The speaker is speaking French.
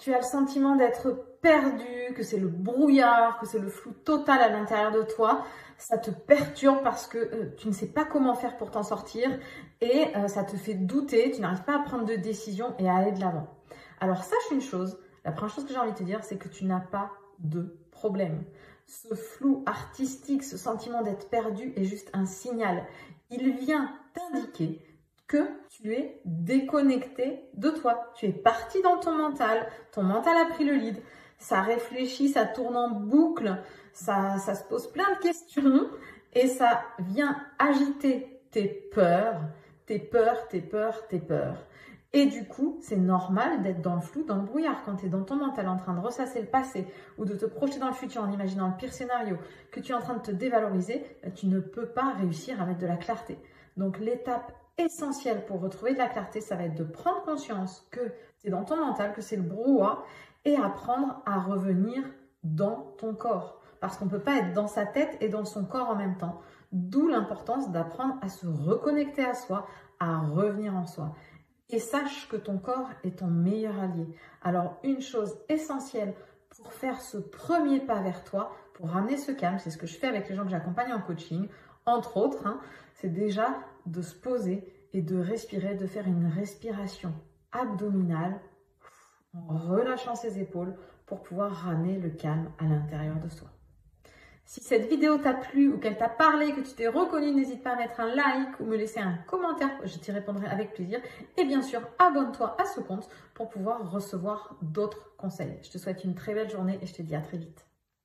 tu as le sentiment d'être perdu, que c'est le brouillard, que c'est le flou total à l'intérieur de toi, ça te perturbe parce que tu ne sais pas comment faire pour t'en sortir et ça te fait douter, tu n'arrives pas à prendre de décision et à aller de l'avant. Alors sache une chose, la première chose que j'ai envie de te dire, c'est que tu n'as pas de problème. Ce flou artistique, ce sentiment d'être perdu est juste un signal. Il vient t'indiquer que tu es déconnecté de toi. Tu es parti dans ton mental a pris le lead, ça réfléchit, ça tourne en boucle, ça se pose plein de questions et ça vient agiter tes peurs. Et du coup, c'est normal d'être dans le flou, dans le brouillard. Quand tu es dans ton mental en train de ressasser le passé ou de te projeter dans le futur en imaginant le pire scénario, que tu es en train de te dévaloriser, tu ne peux pas réussir à mettre de la clarté. Donc l'étape essentielle pour retrouver de la clarté, ça va être de prendre conscience que c'est dans ton mental, que c'est le brouhaha et apprendre à revenir dans ton corps. Parce qu'on ne peut pas être dans sa tête et dans son corps en même temps. D'où l'importance d'apprendre à se reconnecter à soi, à revenir en soi. Et sache que ton corps est ton meilleur allié. Alors, une chose essentielle pour faire ce premier pas vers toi, pour ramener ce calme, c'est ce que je fais avec les gens que j'accompagne en coaching, entre autres, c'est déjà de se poser et de respirer, de faire une respiration abdominale en relâchant ses épaules pour pouvoir ramener le calme à l'intérieur de soi. Si cette vidéo t'a plu ou qu'elle t'a parlé, que tu t'es reconnu, n'hésite pas à mettre un like ou me laisser un commentaire, je t'y répondrai avec plaisir. Et bien sûr, abonne-toi à ce compte pour pouvoir recevoir d'autres conseils. Je te souhaite une très belle journée et je te dis à très vite.